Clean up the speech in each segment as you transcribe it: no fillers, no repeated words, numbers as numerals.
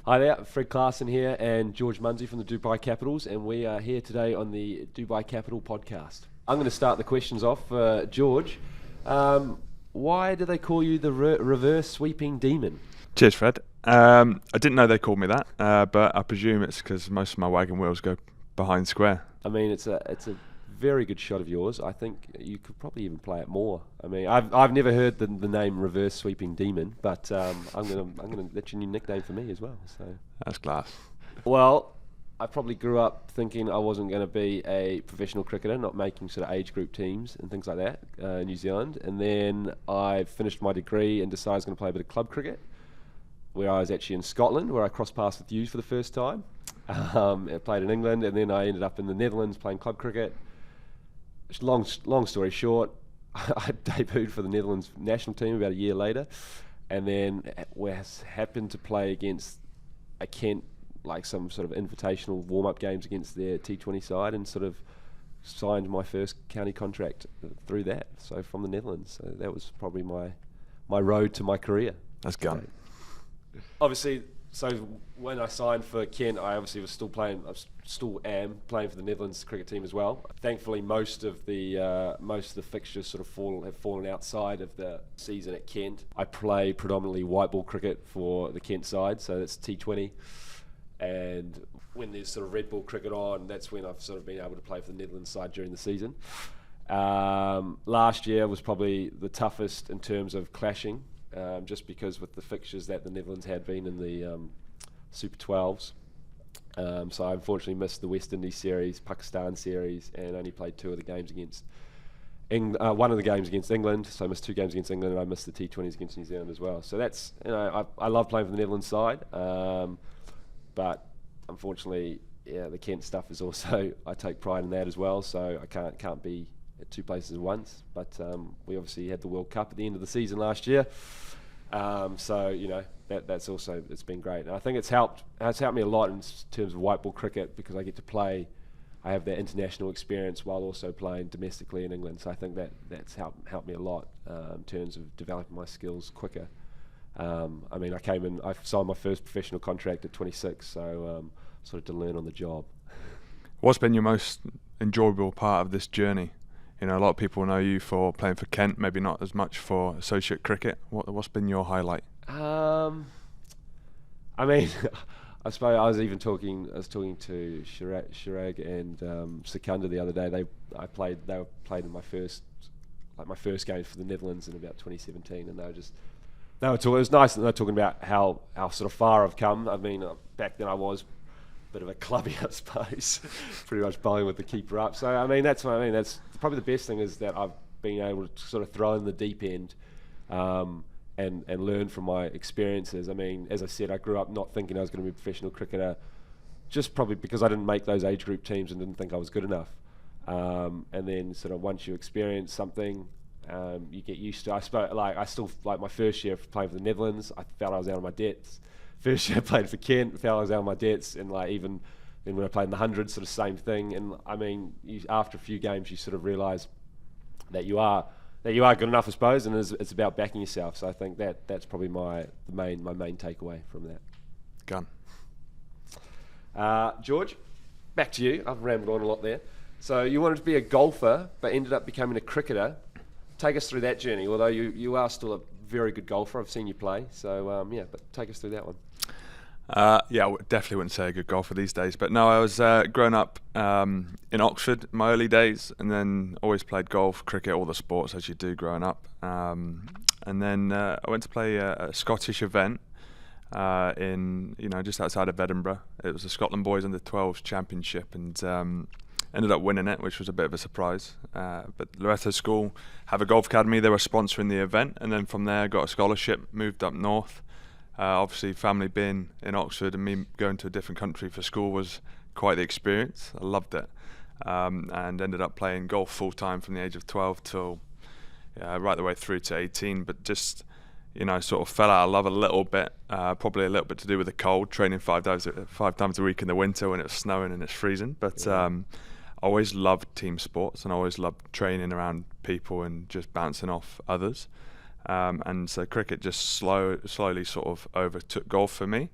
Hi there, Fred Klaassen here and George Munsey from the Dubai Capitals, and we are here today on the Dubai Capital podcast. I'm going to start the questions off. George, why do they call you the reverse sweeping demon? Cheers, Fred. I didn't know they called me that, but I presume it's because most of my wagon wheels go behind square. I mean, it's a very good shot of yours. I think you could probably even play it more. I mean, I've never heard the name reverse sweeping demon, but I'm gonna let your new nickname for me as well. So That's class. well, I probably grew up thinking I wasn't going to be a professional cricketer, not making sort of age group teams and things like that in New Zealand. And then I finished my degree and decided I was going to play a bit of club cricket, where I was actually in Scotland, where I crossed paths with you for the first time. I played in England, and then I ended up in the Netherlands playing club cricket. Long story short, I debuted for the Netherlands national team about a year later, and then happened to play against a Kent, like some sort of invitational warm-up games against their T20 side, and sort of signed my first county contract through that. So from the Netherlands, so that was probably my road to my career. That's gone. Obviously, so when I signed for Kent, I obviously was still playing. I still am playing for the Netherlands cricket team as well. Thankfully, most of the fixtures sort of have fallen outside of the season at Kent. I play predominantly white ball cricket for the Kent side, so that's T20. And when there's sort of red ball cricket on, that's when I've sort of been able to play for the Netherlands side during the season. Last year was probably the toughest in terms of clashing. Just because with the fixtures that the Netherlands had been in the Super 12s. So I unfortunately missed the West Indies series, Pakistan series, and only played two of the games against one of the games against England. So I missed two games against England, and I missed the T20s against New Zealand as well. So that's, I love playing for the Netherlands side, but unfortunately, the Kent stuff is also, I take pride in that as well. So I can't be at two places at once, but we obviously had the World Cup at the end of the season last year, so that's also, it's been great, and I think it's helped me a lot in terms of white ball cricket, because I get to play, I have that international experience while also playing domestically in England. So I think that's helped me a lot in terms of developing my skills quicker. I mean, I signed my first professional contract at 26, so sort of to learn on the job. What's been your most enjoyable part of this journey? A lot of people know you for playing for Kent, maybe not as much for associate cricket. What's been your highlight? I mean, I suppose I was talking to Shirag and Secunda the other day. They played in my first game for the Netherlands in about 2017, and they were talking. It was nice that they were talking about how sort of far I've come. I mean, back then I was bit of a clubby, I suppose, pretty much bowling with the keeper up. So I mean, that's what I mean. That's probably the best thing, is that I've been able to sort of throw in the deep end, and learn from my experiences. I mean, as I said, I grew up not thinking I was going to be a professional cricketer, just probably because I didn't make those age group teams and didn't think I was good enough. And then sort of once you experience something, you get used to. I still like my first year playing for the Netherlands, I felt I was out of my depths. First year I played for Kent, felt I was out of my depths, and like even then when I played in the hundreds, sort of same thing. And I mean, after a few games, you sort of realise that you are good enough, I suppose, and it's about backing yourself. So I think that's probably my main takeaway from that. Gone. George, back to you. I've rambled on a lot there. So you wanted to be a golfer, but ended up becoming a cricketer. Take us through that journey. Although you are still a very good golfer, I've seen you play. So but take us through that one. I definitely wouldn't say a good golfer these days, but no, I was growing up in Oxford in my early days, and then always played golf, cricket, all the sports as you do growing up. And then I went to play a Scottish event in just outside of Edinburgh. It was the Scotland Boys Under 12s Championship, and ended up winning it, which was a bit of a surprise. But Loretto School have a golf academy. They were sponsoring the event, and then from there got a scholarship, moved up north. Obviously, family being in Oxford and me going to a different country for school was quite the experience. I loved it, and ended up playing golf full time from the age of 12 till right the way through to 18. But just sort of fell out of love a little bit. Probably a little bit to do with the cold, training 5 times a week in the winter when it was snowing and it's freezing. But I always loved team sports, and I always loved training around people and just bouncing off others. And so cricket just slowly sort of overtook golf for me.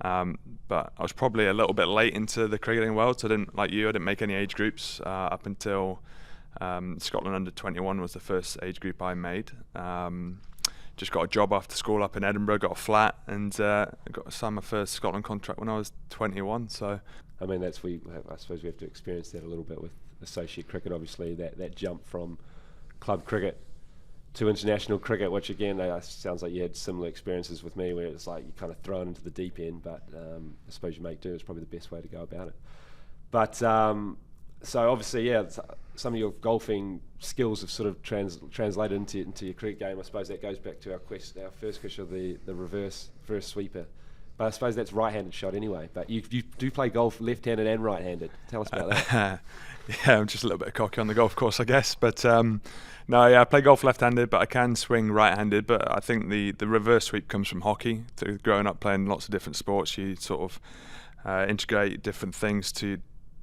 But I was probably a little bit late into the cricketing world, so I didn't make any age groups up until Scotland under-21 was the first age group I made. Just got a job after school up in Edinburgh, got a flat, and signed my first Scotland contract when I was 21. So, I mean, I suppose we have to experience that a little bit with associate cricket. Obviously, that jump from club cricket to international cricket, which again, sounds like you had similar experiences with me, where it's like you kind of thrown into the deep end, but I suppose you make do is probably the best way to go about it. But so obviously, yeah, some of your golfing skills have sort of translated into your cricket game. I suppose that goes back to our first question of the reverse sweeper. But I suppose that's right-handed shot anyway. But you do play golf left-handed and right-handed. Tell us about that. Yeah, I'm just a little bit cocky on the golf course, I guess. But no, yeah, I play golf left-handed, but I can swing right-handed. But I think the reverse sweep comes from hockey. Through growing up playing lots of different sports, you sort of integrate different things to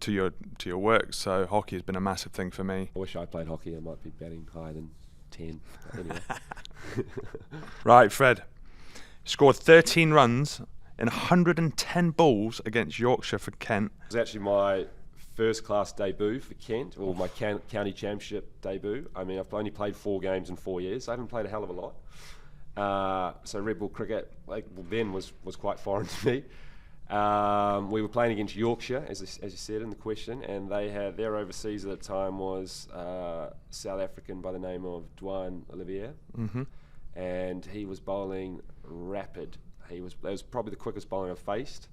your work. So hockey has been a massive thing for me. I wish I played hockey. I might be batting higher than 10. But anyway. Right, Fred. Scored 13 runs in 110 balls against Yorkshire for Kent. It was actually my first class debut for Kent, or my county championship debut. I mean, I've only played 4 games in 4 years. I haven't played a hell of a lot. So red ball cricket then was quite foreign to me. We were playing against Yorkshire, as you said in the question, and their overseas at the time was South African by the name of Dwan Olivier, and he was bowling rapid. That was probably the quickest bowling I've faced.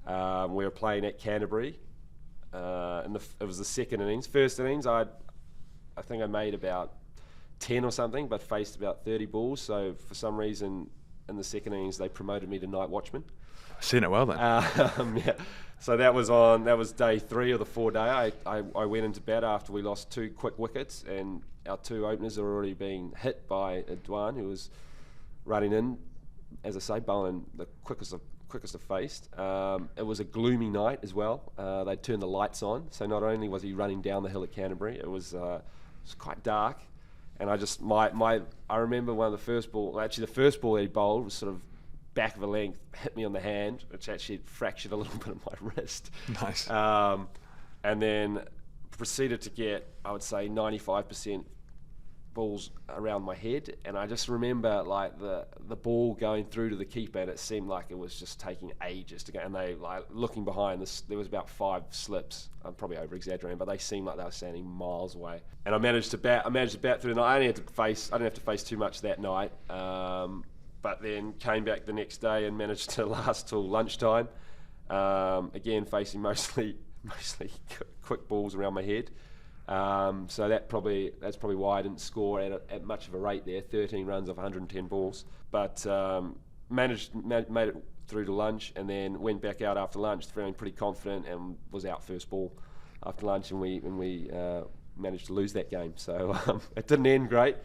We were playing at Canterbury. It was the second innings. First innings, I think I made about 10 or something, but faced about 30 balls. So for some reason, in the second innings, they promoted me to night watchman. Seen it well then. Yeah. So that was day 3 of the 4-day. I went into bat after we lost 2 quick wickets, and our 2 openers are already being hit by Dwan, who was running in, as I say, bowling the quickest I've faced. It was a gloomy night as well. They'd turned the lights on, so not only was he running down the hill at Canterbury, it was quite dark. And I remember one of the first ball that he bowled was sort of back of a length, hit me on the hand, which actually fractured a little bit of my wrist. Nice. And then proceeded to get, I would say, 95% balls around my head, and I just remember like the ball going through to the keeper, and it seemed like it was just taking ages to go, and they, like, looking behind this, there was about 5 slips. I'm probably over exaggerating, but they seemed like they were standing miles away, and I managed to bat through the night. I didn't have to face too much that night, but then came back the next day and managed to last till lunchtime, again facing mostly quick balls around my head. So that's probably why I didn't score at much of a rate there. 13 runs off 110 balls, but made it through to lunch, and then went back out after lunch feeling pretty confident, and was out first ball after lunch, and we managed to lose that game. So it didn't end great.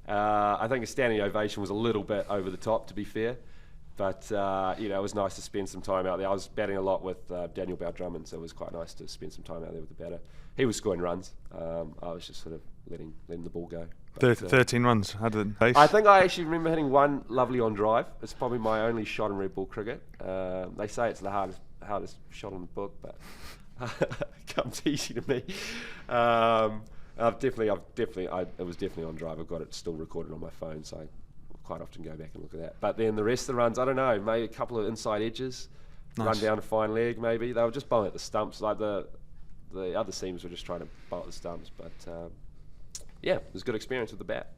I think a standing ovation was a little bit over the top, to be fair, but it was nice to spend some time out there. I was batting a lot with Daniel Bowdrummond, so it was quite nice to spend some time out there with the batter. He was scoring runs. I was just sort of letting the ball go. But, 13 runs. How did it pace? I think I actually remember hitting one lovely on drive. It's probably my only shot in red ball cricket. They say it's the hardest shot on the book, but it comes easy to me. It was definitely on drive. I've got it still recorded on my phone, so I quite often go back and look at that. But then the rest of the runs, I don't know, maybe a couple of inside edges, nice. Run down a fine leg maybe. They were just bowling at the stumps, like the other seams were just trying to bowl at the stumps. But yeah, it was a good experience with the bat.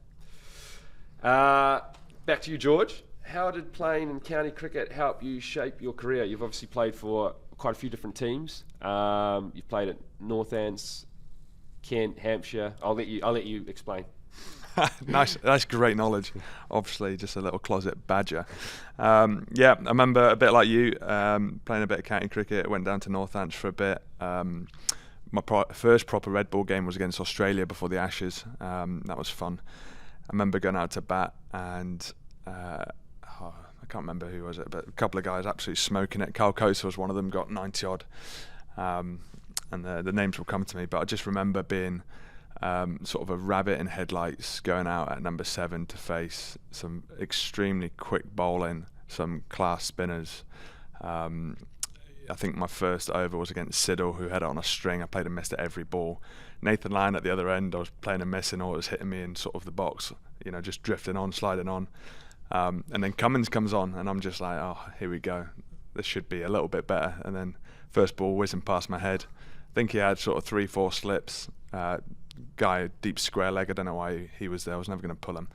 Back to you, George. How did playing in county cricket help you shape your career? You've obviously played for quite a few different teams. You've played at Northants, Kent, Hampshire. I'll let you explain. Nice, that's great knowledge. Obviously, just a little closet badger. Yeah, I remember a bit like you, playing a bit of county cricket. Went down to Northants for a bit. My first proper red ball game was against Australia before the Ashes. That was fun. I remember going out to bat, and I can't remember who was it, but a couple of guys absolutely smoking it. Carl Coates was one of them, got 90 odd, and the names will come to me. But I just remember being sort of a rabbit in headlights, going out at number 7 to face some extremely quick bowling, some class spinners, I think my first over was against Siddle, who had it on a string. I played and missed at every ball. Nathan Lyon at the other end, I was playing and missing, or it was hitting me in sort of the box, just drifting on, sliding on. And then Cummins comes on, and I'm just like, oh, here we go. This should be a little bit better. And then first ball whizzing past my head. I think he had sort of 3-4 slips. Guy, deep square leg. I don't know why he was there. I was never going to pull him.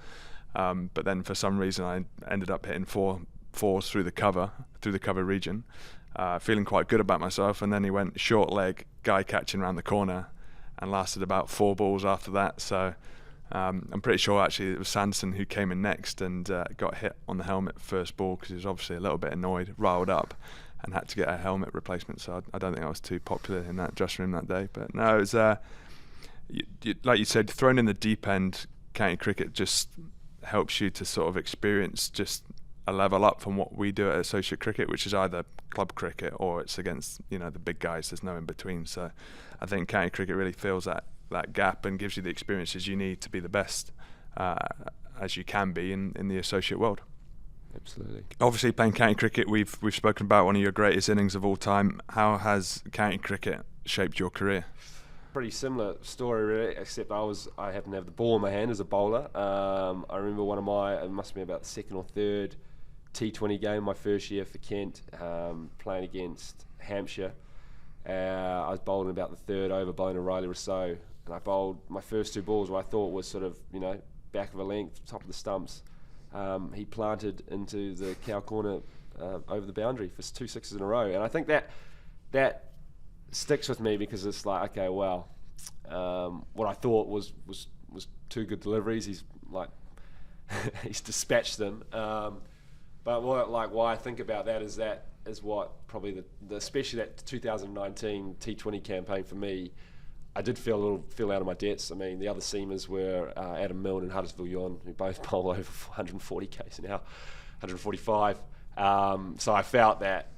But then for some reason, I ended up hitting fours through the cover region. Feeling quite good about myself, and then he went short leg, guy catching around the corner, and lasted about 4 balls after that. So I'm pretty sure actually it was Sanderson who came in next and got hit on the helmet first ball, because he was obviously a little bit annoyed, riled up, and had to get a helmet replacement. So I don't think I was too popular in that dressing room that day. But no, it was like you said, thrown in the deep end. County cricket just helps you to sort of experience just a level up from what we do at associate cricket, which is either club cricket or it's against the big guys. There's no in between. So I think county cricket really fills that gap and gives you the experiences you need to be the best as you can be in the associate world. Absolutely. Obviously, playing county cricket, we've spoken about one of your greatest innings of all time. How has county cricket shaped your career? Pretty similar story really, except I happened to have the ball in my hand as a bowler. I remember it must have been about the second or third T20 game, my first year for Kent, playing against Hampshire. I was bowling about the third over, bowling a Riley Rousseau, and I bowled my first 2 balls what I thought was sort of, back of a length, top of the stumps. He planted into the cow corner over the boundary for 2 sixes in a row, and I think that sticks with me, because it's like, okay, well, what I thought was 2 good deliveries, he's he's dispatched them. But why I think about that is what probably especially that 2019 T20 campaign for me, I did feel out of my depths. I mean, the other seamers were Adam Milne and Huddersfield Yon, who both bowl over 140 k's an hour, 145. So I felt that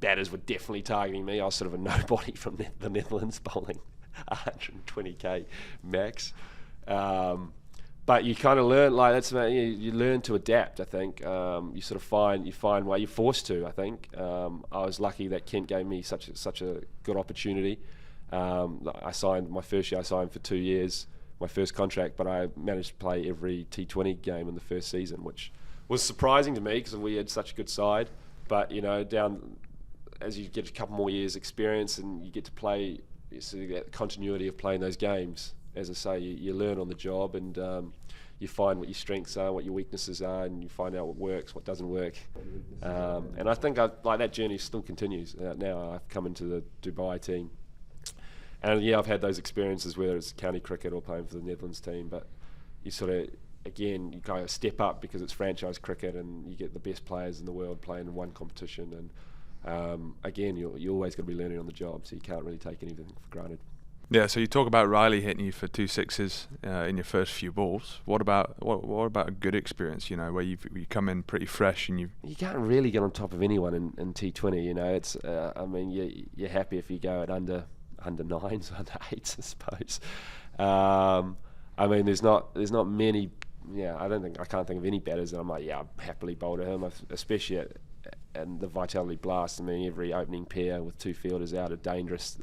batters were definitely targeting me. I was sort of a nobody from the Netherlands, bowling 120k max. But you kind of learn, you learn to adapt. I think you sort of find why you're forced to. I think I was lucky that Kent gave me such a good opportunity. My first year I signed for 2 years, my first contract, but I managed to play every T20 game in the first season, which was surprising to me because we had such a good side. But as you get a couple more years experience and you get to play, so you get continuity of playing those games. As I say, you learn on the job, and you find what your strengths are, what your weaknesses are, and you find out what works, what doesn't work. And I think that journey still continues. Now I've come into the Dubai team, and I've had those experiences, whether it's county cricket or playing for the Netherlands team. But you sort of, again, you kind of step up because it's franchise cricket, and you get the best players in the world playing in one competition. And again, you're always going to be learning on the job, so you can't really take anything for granted. Yeah, so you talk about Riley hitting you for 2 sixes in your first few balls. What about a good experience? Where you come in pretty fresh and you can't really get on top of anyone in T20. It's you're happy if you go at under 9s, under 8s, I suppose. There's not many. Yeah, I can't think of any batters that I'm like, yeah, I'd happily bowl to him, especially at the Vitality Blast. Every opening pair with 2 fielders out are dangerous.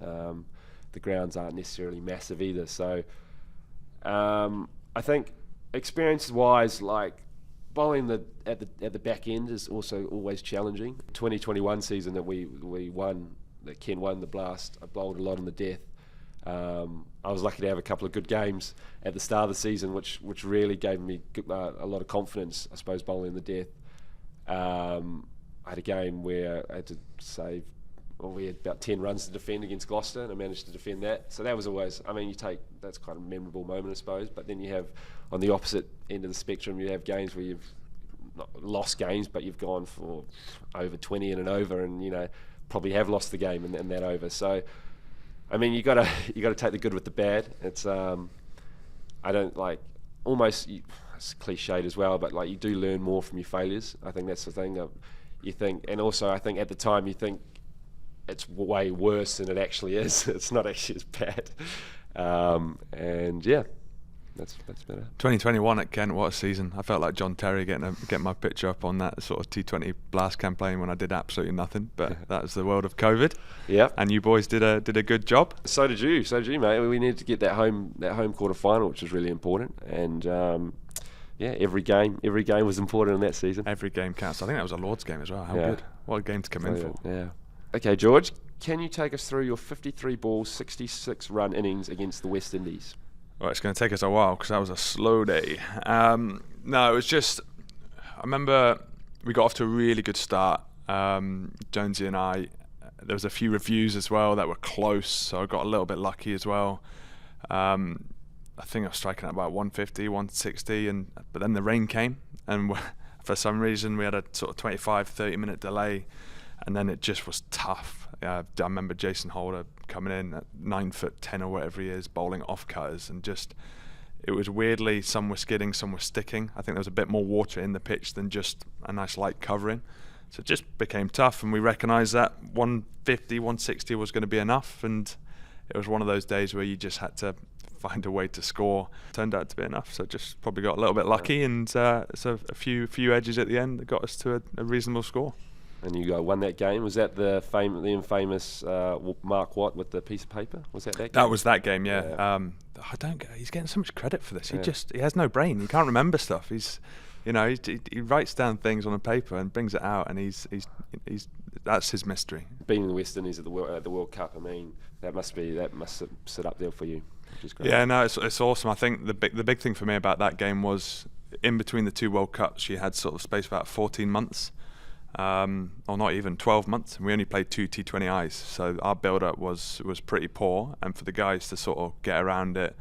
The grounds aren't necessarily massive either, so I think experience-wise, bowling at the back end is also always challenging. 2021 season that we won, that Ken won the Blast, I bowled a lot in the death. I was lucky to have a couple of good games at the start of the season, which really gave me a lot of confidence, I suppose, bowling in the death. I had a game where I had to save. We had about 10 runs to defend against Gloucester, and I managed to defend that. So that was always, that's quite a memorable moment, I suppose. But then you have, on the opposite end of the spectrum, you have games where you've not lost games, but you've gone for over 20 in an over, and probably have lost the game in that over. So, you got to take the good with the bad. It's I don't almost. It's cliched as well, but you do learn more from your failures. I think that's the thing. You think, and also I think at the time you think it's way worse than it actually is. It's not actually as bad. And yeah. That's better. 2021 at Kent, what a season. I felt like John Terry getting my picture up on that sort of T20 blast campaign when I did absolutely nothing, but that was the world of COVID. Yeah. And you boys did a good job. So did you, mate. We needed to get that home quarter final, which was really important. And every game was important in that season. Every game counts. I think that was a Lord's game as well. How good. What a game to come in for. Yeah. Okay, George, can you take us through your 53 ball, 66 run innings against the West Indies? Well, it's going to take us a while because that was a slow day. No, it was just, I remember we got off to a really good start. Jonesy and I, there was a few reviews as well that were close, so I got a little bit lucky as well. I think I was striking at about 150, 160, but then the rain came, and for some reason we had a sort of 25, 30 minute delay, and then it just was tough. I remember Jason Holder coming in at 9'10" or whatever he is, bowling off cutters, and just, it was weirdly, some were skidding, some were sticking. I think there was a bit more water in the pitch than just a nice light covering. So it just became tough, and we recognised that 150, 160 was going to be enough, and it was one of those days where you just had to find a way to score. Turned out to be enough, so just probably got a little bit lucky, and so a few edges at the end that got us to a reasonable score. And you won that game. Was that the infamous Mark Watt with the piece of paper? Was that game? That was that game, yeah. He's getting so much credit for this. He has no brain. He can't remember stuff. He writes down things on a paper and brings it out, and he's that's his mystery. Being in the West Indies at the World Cup, I mean, that must sit up there for you, which is great. Yeah, no, it's awesome. I think the big thing for me about that game was, in between the two World Cups, you had sort of space for about 14 months. Or not even 12 months, and we only played 2 T20Is, so our build-up was pretty poor, and for the guys to sort of get around it,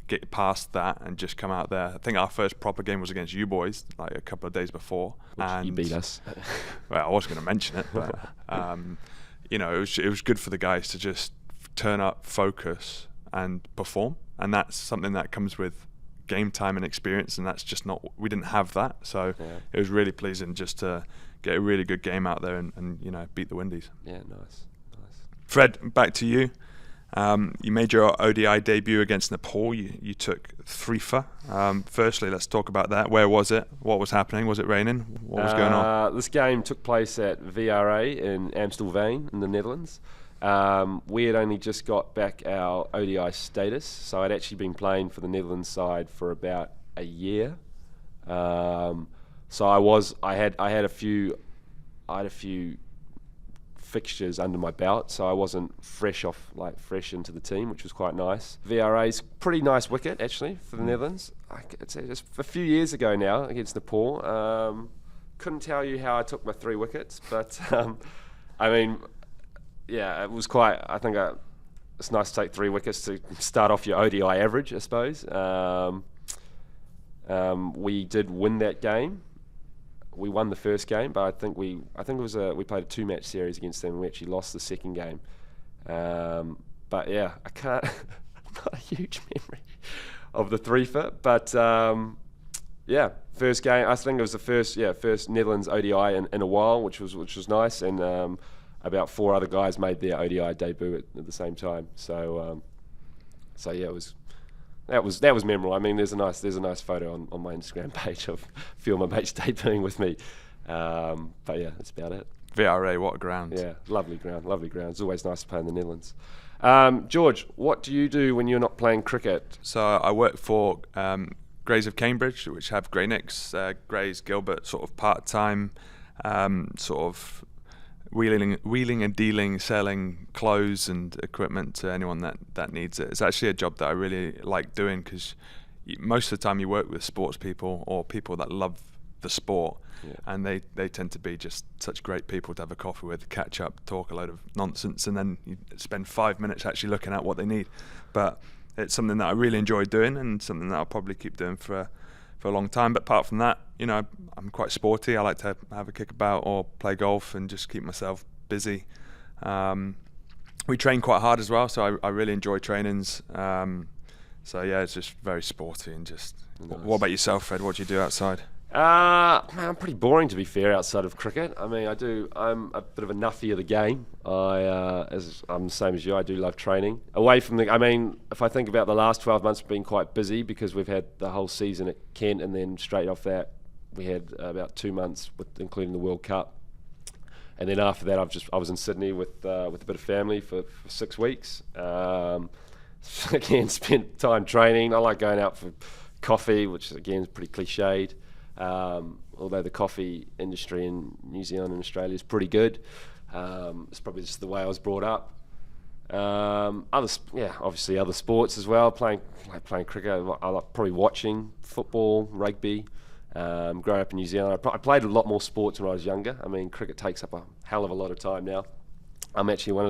get past that, and just come out there. I think our first proper game was against you boys, like a couple of days before. And you beat us. Well, I wasn't going to mention it, but it was good for the guys to just turn up, focus, and perform, and that's something that comes with game time and experience, and that's just not, we didn't have that, so it was really pleasing just to get a really good game out there and beat the Windies. Yeah, nice. Fred, back to you. You made your ODI debut against Nepal. You took 3 for. Firstly, let's talk about that. Where was it? What was happening? Was it raining? What was going on? This game took place at VRA in Amstelveen in the Netherlands. We had only just got back our ODI status, so I'd actually been playing for the Netherlands side for about a year. So I had a few fixtures under my belt, so I wasn't fresh into the team, which was quite nice. VRA's pretty nice wicket actually for the Netherlands. It's just a few years ago now against Nepal. Couldn't tell you how I took my 3 wickets, but I mean, yeah, it was quite. I think it's nice to take 3 wickets to start off your ODI average, I suppose. We did win that game. We won the first game, but I think we played a 2-match series against them, and we actually lost the second game. But yeah, I can't. Not a huge memory of the 3 for, but yeah, first game. I think it was the first Netherlands ODI in a while, which was nice, and about 4 other guys made their ODI debut at the same time. So yeah, it was. That was memorable. I mean, there's a nice photo on my Instagram page of a few of my mates debuting with me. But yeah, that's about it. VRA, what a ground. Yeah, lovely ground. It's always nice to play in the Netherlands. George, what do you do when you're not playing cricket? So I work for Greys of Cambridge, which have Grey Nicks, Greys, Gilbert, sort of part-time, sort of wheeling and dealing, selling clothes and equipment to anyone that needs it. It's actually a job that I really like doing, because most of the time you work with sports people or people that love the sport, and they tend to be just such great people to have a coffee with, catch up, talk a load of nonsense, and then you spend 5 minutes actually looking at what they need. But it's something that I really enjoy doing, and something that I'll probably keep doing for a long time. But apart from that, I'm quite sporty. I like to have a kick about or play golf and just keep myself busy. We train quite hard as well, so I really enjoy trainings. So yeah, it's just very sporty and just. Nice. What about yourself, Fred? What do you do outside? I'm pretty boring, to be fair, outside of cricket. I mean, I'm a bit of a nuffy of the game. I'm the same as you. I do love training. Away from I mean, if I think about the last 12 months, we've been quite busy because we've had the whole season at Kent, and then straight off that, we had about 2 months, including the World Cup. And then after that, I was in Sydney with a bit of family for 6 weeks. Again, spent time training. I like going out for coffee, which again is pretty cliched. Although the coffee industry in New Zealand and Australia is pretty good. It's probably just the way I was brought up. Obviously other sports as well. Playing cricket. I like probably watching football, rugby. Growing up in New Zealand, I played a lot more sports when I was younger. I mean, cricket takes up a hell of a lot of time now. I'm actually one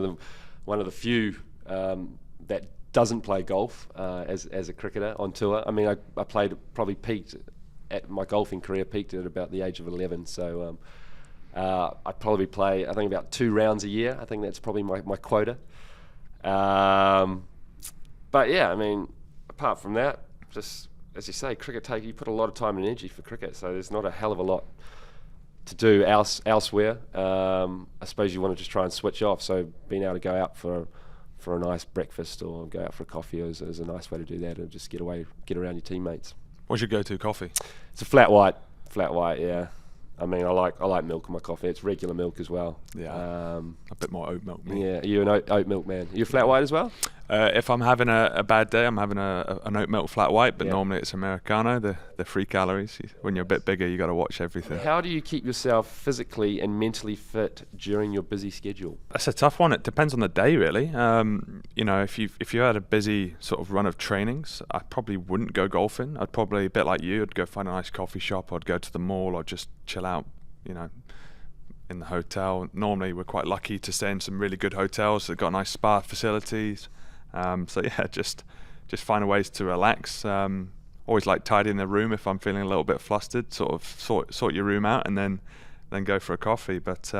of the few that doesn't play golf as a cricketer on tour. I mean, I peaked at my golfing career peaked at about the age of 11. So I probably play, I think, about 2 rounds a year. I think that's probably my quota. But yeah, I mean, apart from that, just as you say, you put a lot of time and energy for cricket. So there's not a hell of a lot to do elsewhere. I suppose you want to just try and switch off. So being able to go out for a nice breakfast or go out for a coffee is a nice way to do that, and just get around your teammates. What's your go-to coffee? It's a flat white, yeah. I mean, I like milk in my coffee. It's regular milk as well. Yeah, a bit more oat milk. Me. Yeah, are you an oat milk man? Are you a flat white as well? If I'm having a bad day, I'm having an oat milk flat white, but normally it's Americano, the free calories. When you're a bit bigger, you got to watch everything. How do you keep yourself physically and mentally fit during your busy schedule? That's a tough one. It depends on the day, really. If you had a busy sort of run of trainings, I probably wouldn't go golfing. I'd probably, a bit like you, I'd go find a nice coffee shop, I'd go to the mall, or just chill out, in the hotel. Normally we're quite lucky to stay in some really good hotels that got nice spa facilities. Just find ways to relax. Always like tidying the room if I'm feeling a little bit flustered, sort of sort your room out and then go for a coffee. But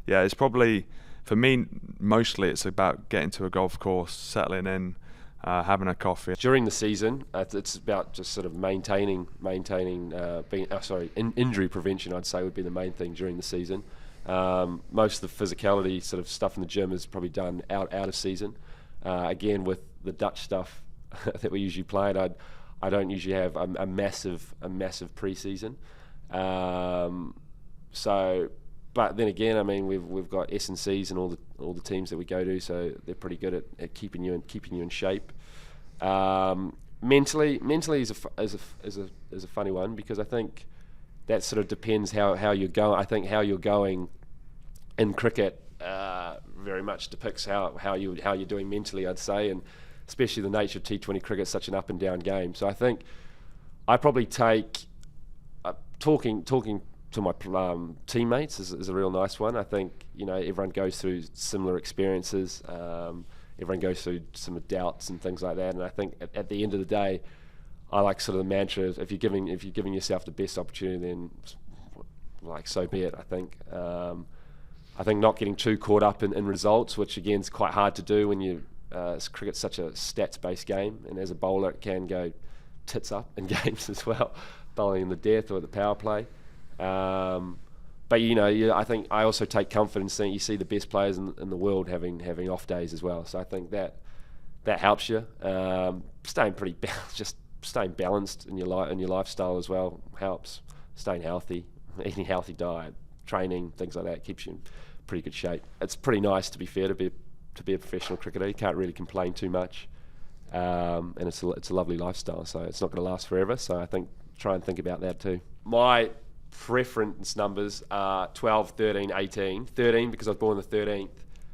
it's probably, for me, mostly it's about getting to a golf course, settling in, having a coffee. During the season, it's about just sort of maintaining injury prevention, I'd say, would be the main thing during the season. Most of the physicality sort of stuff in the gym is probably done out of season. Again, with the Dutch stuff that we usually play, I don't usually have a massive pre-season. But then again, I mean, we've got S&Cs and all the teams that we go to, so they're pretty good at keeping you in shape. Mentally is a funny one, because I think that sort of depends how you're going. I think how you're going in cricket very much depicts how you're doing mentally, I'd say, and especially the nature of T20 cricket, such an up and down game. So I think I probably take talking to my teammates is a real nice one. I think everyone goes through similar experiences. Everyone goes through some doubts and things like that. And I think at the end of the day, I like sort of the mantra of if you're giving yourself the best opportunity, then so be it. I think not getting too caught up in results, which again is quite hard to do when cricket's such a stats-based game, and as a bowler it can go tits up in games as well, bowling in the death or the power play. But I think I also take comfort in seeing you see the best players in the world having off days as well. So I think that helps you. Staying balanced in your lifestyle as well helps. Staying healthy, eating a healthy diet, training, things like that keeps you in pretty good shape. It's pretty nice, to be fair, to be a professional cricketer. You can't really complain too much, and it's a lovely lifestyle. So it's not going to last forever. So I think try and think about that too. My preference numbers are 12, 13, 18. 13 because I was born the 13th.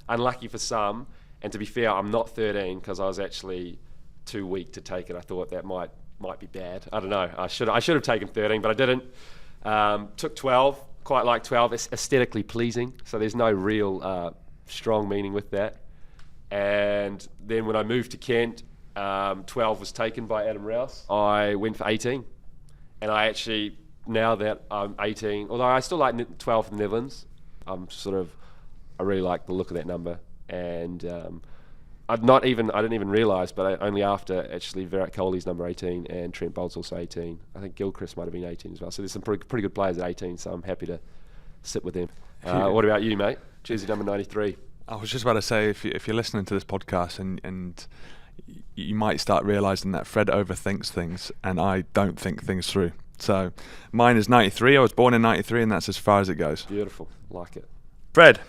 Unlucky for some, and to be fair, I'm not 13 because I was actually too weak to take it. I thought that might be bad. I don't know. I should have taken 13, but I didn't. Took 12. Quite like 12. It's aesthetically pleasing, so there's no real strong meaning with that. And then when I moved to Kent, 12 was taken by Adam Rouse. I went for 18, and I actually, now that I'm 18, although I still like 12 in the Netherlands, I really like the look of that number, and I didn't even realise, but only after actually Virat Kohli's number 18 and Trent Bolt's also 18. I think Gilchrist might have been 18 as well. So there's some pretty good players at 18. So I'm happy to sit with them. What about you, mate? Jersey number 93. I was just about to say, if you're listening to this podcast and you might start realising that Fred overthinks things, and I don't think things through. So mine is 93. I was born in 93, and that's as far as it goes. Beautiful, like it. Fred,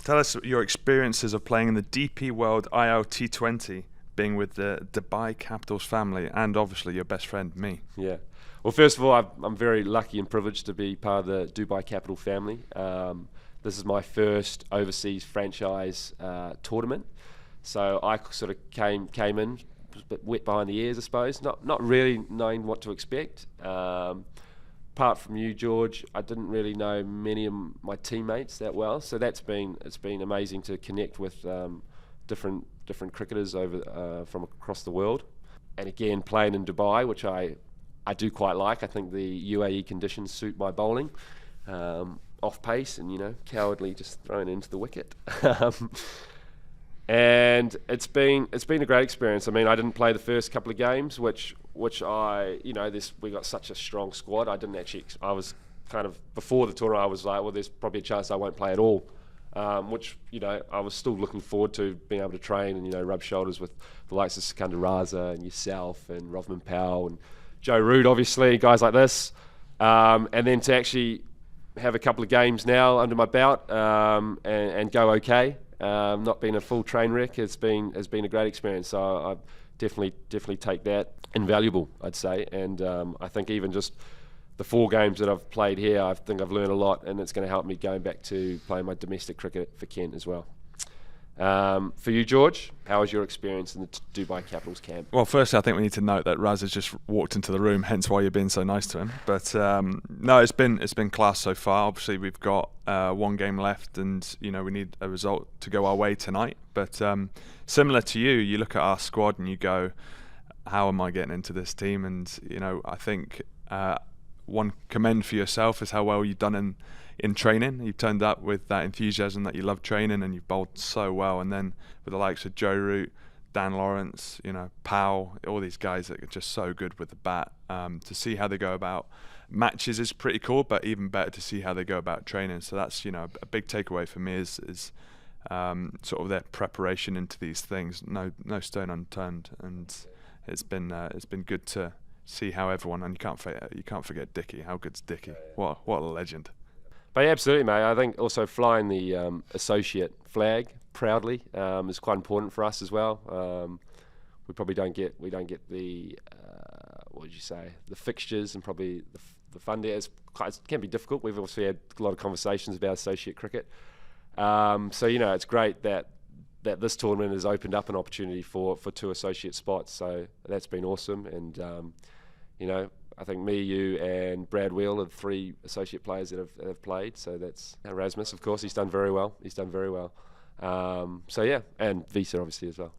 tell us your experiences of playing in the DP World ILT20, being with the Dubai Capitals family, and obviously your best friend, me. Yeah. Well, first of all, I'm very lucky and privileged to be part of the Dubai Capital family. This is my first overseas franchise tournament. So I sort of came in a bit wet behind the ears, I suppose, not really knowing what to expect. Apart from you, George, I didn't really know many of my teammates that well, so it's been amazing to connect with different cricketers from across the world. And again, playing in Dubai, which I do quite like. I think the UAE conditions suit my bowling. Off pace and cowardly just thrown into the wicket. And it's been a great experience. I mean, I didn't play the first couple of games, which we got such a strong squad. I was kind of, before the tournament, I was like, well, there's probably a chance I won't play at all. Which I was still looking forward to being able to train and rub shoulders with the likes of Sikandar Raza and yourself and Rovman Powell and Joe Root, obviously, guys like this, and then to actually have a couple of games now under my belt and go okay. Not being a full train wreck has been a great experience. So I definitely take that invaluable, I'd say. And I think even just the 4 games that I've played here, I think I've learned a lot, and it's going to help me going back to playing my domestic cricket for Kent as well. For you, George, how was your experience in the Dubai Capitals camp? Well, firstly, I think we need to note that Raz has just walked into the room, hence why you're being so nice to him. But no, it's been class so far. Obviously, we've got 1 game left, and we need a result to go our way tonight. But similar to you look at our squad and you go, how am I getting into this team? And I think one commend for yourself is how well you've done in training. You've turned up with that enthusiasm that you love training, and you've bowled so well. And then with the likes of Joe Root, Dan Lawrence, Powell, all these guys that are just so good with the bat. To see how they go about matches is pretty cool, but even better to see how they go about training. So that's a big takeaway for me is sort of their preparation into these things. No stone unturned, and it's been good to see how everyone, and you can't forget Dickie. How good's Dickie? What a legend. But yeah, absolutely, mate. I think also flying the associate flag proudly is quite important for us as well. We probably don't get the what would you say, the fixtures and probably the fund there. It can be difficult. We've also had a lot of conversations about associate cricket. So it's great that this tournament has opened up an opportunity for 2 associate spots. So that's been awesome, and I think me, you, and Brad Wheel are the 3 associate players that have played. So that's Erasmus, of course. He's done very well. So yeah, and Visa obviously as well.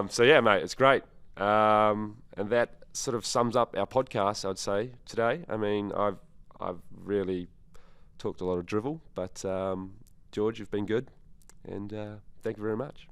So yeah, mate, it's great. And that sort of sums up our podcast, I'd say, today. I mean, I've really talked a lot of drivel, but George, you've been good, and thank you very much.